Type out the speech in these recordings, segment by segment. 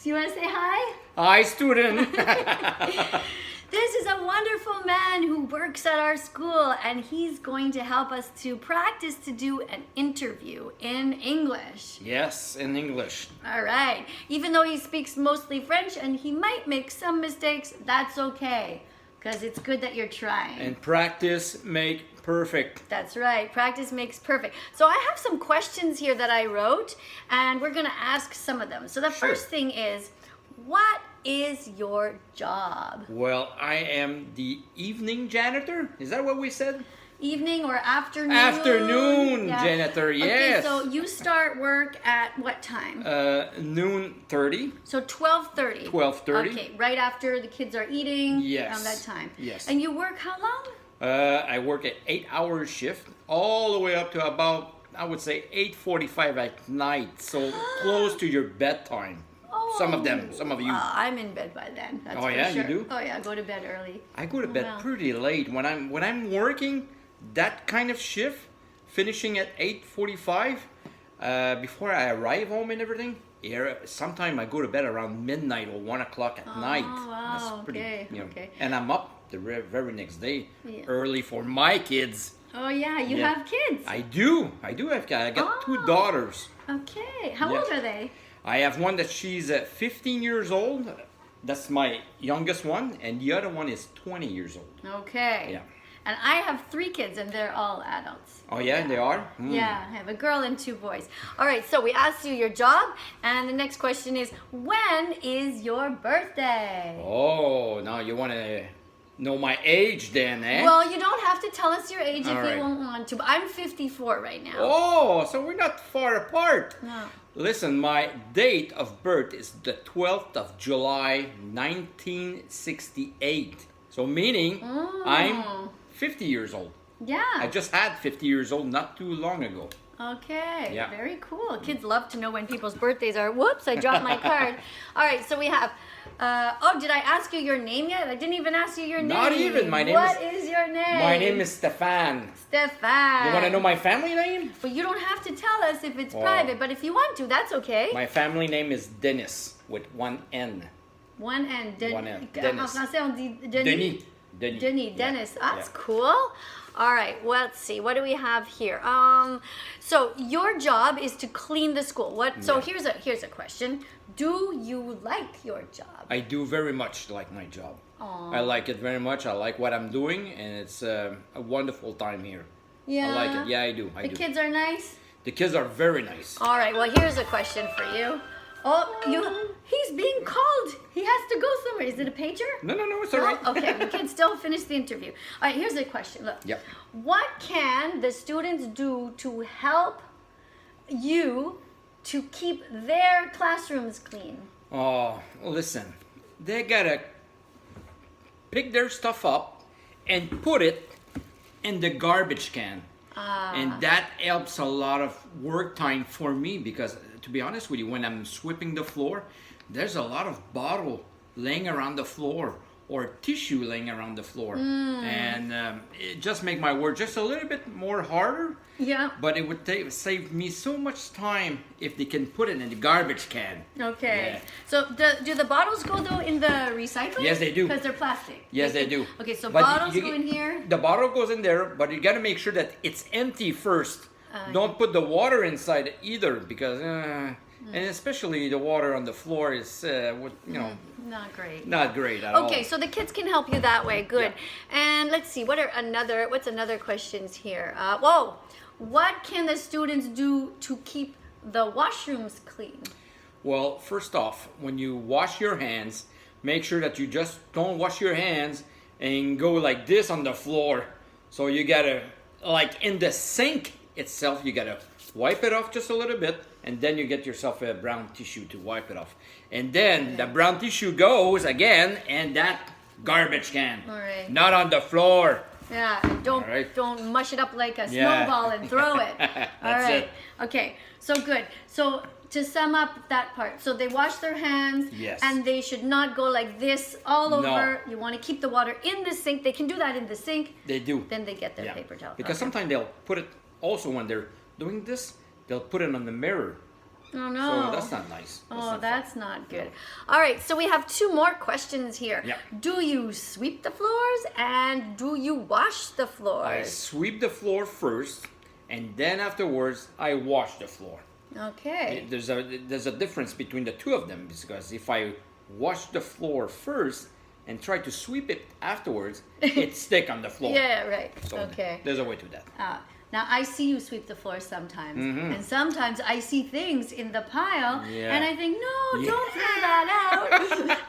Do you want to say hi? Hi, student. This is a wonderful man who works at our school, and he's going to help us to practice to do an interview in English. Yes, in English. All right. Even though he speaks mostly French and he might make some mistakes, that's okay, because it's good that you're trying. And practice make perfect. That's right. Practice makes perfect. So I have some questions here that I wrote, and we're going to ask some of them. So the Sure. first thing is, what is your job? Well, I am the evening janitor. Is that what we said? Evening or afternoon? Afternoon janitor, yes. Okay, so you start work at what time? Noon 30. So 12:30. 12:30. Okay, right after the kids are eating. Yes. Around that time. Yes. And you work how long? I work an 8-hour shift all the way up to about, I would say, 8:45 at night. So close to your bedtime. Some of them, some of you. I'm in bed by then. That's Oh, for yeah, you sure. do? Oh yeah, I go to bed early. I go to bed Wow. pretty late when I'm working that kind of shift, finishing at 8:45. Before I arrive home and everything, sometime I go to bed around midnight or 1 o'clock at night. Wow, That's pretty, okay, you know. okay. And I'm up the very next day Yeah. early for my kids. Oh yeah, you Yeah. have kids. I do have kids. I got two daughters. Okay, how Yeah. old are they? I have one that she's 15 years old. That's my youngest one, and the other one is 20 years old. Okay. Yeah. And I have 3 kids, and they're all adults. Oh yeah, they are? Mm. Yeah, I have a girl and 2 boys. All right, so we asked you your job, and the next question is, when is your birthday? Oh, now you want to know my age then, eh? Well, you don't have to tell us your age if All right. you won't want to, but I'm 54 right now. Oh, so we're not far apart. No. Listen, my date of birth is the 12th of July, 1968. So meaning I'm 50 years old. Yeah. I just had 50 years old not too long ago. Okay, Yeah. very cool. Kids love to know when people's birthdays are. Whoops, I dropped my card. All right, so we have, did I ask you your name yet? I didn't even ask you your name. Not even. My name What is your name? My name is Stephane. Stephane. You want to know my family name? But you don't have to tell us if it's private, but if you want to, that's okay. My family name is Dennis with one N. One N. One N. En Dennis. français, on dit Denis. Denis. Dennis. Yeah. That's Yeah. cool. All right, well, let's see. What do we have here? So your job is to clean the school. So Yeah. here's a question. Do you like your job? I do very much like my job. Aw. I like it very much. I like what I'm doing, and it's a wonderful time here. Yeah. I like it. Yeah, I do. The kids are nice? The kids are very nice. All right, well, here's a question for you. He's being called. He has to go somewhere. Is it a pager? No, it's all right. Okay, we can still finish the interview. All right, here's a question. Look. Yep. What can the students do to help you to keep their classrooms clean? Oh, listen. They gotta pick their stuff up and put it in the garbage can. And that helps a lot of work time for me because, to be honest with you, when I'm sweeping the floor, there's a lot of bottle laying around the floor or tissue laying around the floor. And it just make my work just a little bit more harder. Yeah. But it would save me so much time if they can put it in the garbage can. Okay. Yeah. So do the bottles go though in the recycling? Yes, they do. Because they're plastic. Yes, they do. Okay, so But bottles go in here. The bottle goes in there, but you gotta make sure that it's empty first. Don't put the water inside either, because and especially the water on the floor is Not great. not great at all. Okay, so the kids can help you that way. Good. And let's see, what's another questions here? What can the students do to keep the washrooms clean? Well, first off, when you wash your hands, make sure that you just don't wash your hands and go like this on the floor. So you gotta, like in the sink itself, you gotta wipe it off just a little bit, and then you get yourself a brown tissue to wipe it off. And then the brown tissue goes again in that garbage can. All right. Not on the floor. Yeah, and don't All right. don't mush it up like a Yeah. snowball and throw it. All That's right. it. Okay. So good. So to sum up that part, so they wash their hands, Yes. and they should not go like this all No. over. You want to keep the water in the sink. They can do that in the sink. They do. Then they get their Yeah. paper towel. Because Okay. sometimes they'll put it, also when they're doing this, they'll put it on the mirror. Oh no. So that's not nice. That's not good. All right, so we have 2 more questions here. Yeah. Do you sweep the floors and do you wash the floors? I sweep the floor first, and then afterwards I wash the floor. Okay. There's a difference between the two of them, because if I wash the floor first and try to sweep it afterwards, it stick on the floor. Yeah, right. So Okay. there's a way to that. Now I see you sweep the floor sometimes, Mm-hmm. and sometimes I see things in the pile, Yeah. and I think, no, Yeah. don't throw that out.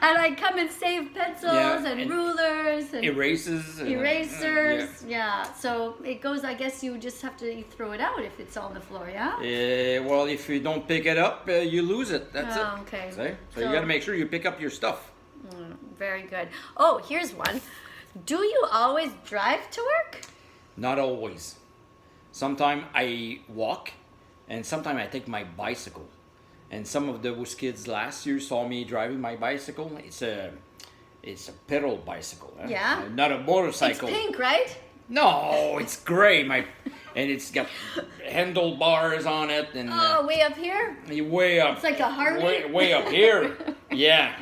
And I come and save pencils Yeah, and and rulers and Erasers. erasers. Yeah. So it goes. I guess you just have to throw it out if it's on the floor. Yeah. Well, if you don't pick it up, you lose it. That's it. Okay. See? So you got to make sure you pick up your stuff. Very good. Oh, here's one. Do you always drive to work? Not always. Sometimes I walk, and sometimes I take my bicycle. And some of those kids last year saw me driving my bicycle. It's a pedal bicycle. Huh? Yeah. Not a motorcycle. It's pink, right? No, it's gray. And it's got handlebars on it, and Oh, way up here. way up. It's like a Harley. Way up here. Yeah.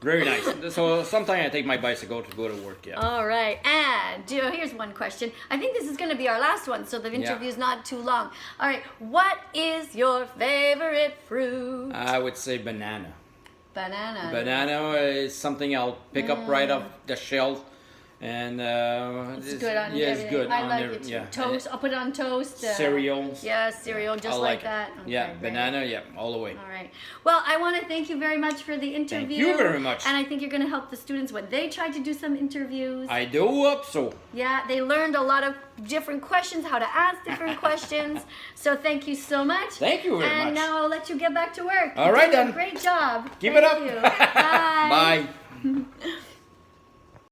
Very nice. So sometimes I take my bicycle to go to work. Yeah. All right, and here's one question. I think this is going to be our last one, so the interview's not too long. All right, what is your favorite fruit? I would say banana. Banana. Banana is something I'll pick up right off the shelf, and It's good on yeah, it's everything. good I on like there. it too. Yeah. Toast. I'll put it on toast. Cereal. Yeah, cereal, just I like it. that. Okay, Yeah, great. banana. Yeah, all the way. All right. Well, I want to thank you very much for the interview. you very much. And I think you're going to help the students when they try to do some interviews. I do hope so. Yeah, they learned a lot of different questions, how to ask different questions. So thank you so much. Thank you very much. And now I'll let you get back to work. All You right did a then. Great job. Keep Thank it up. you. Bye. Bye.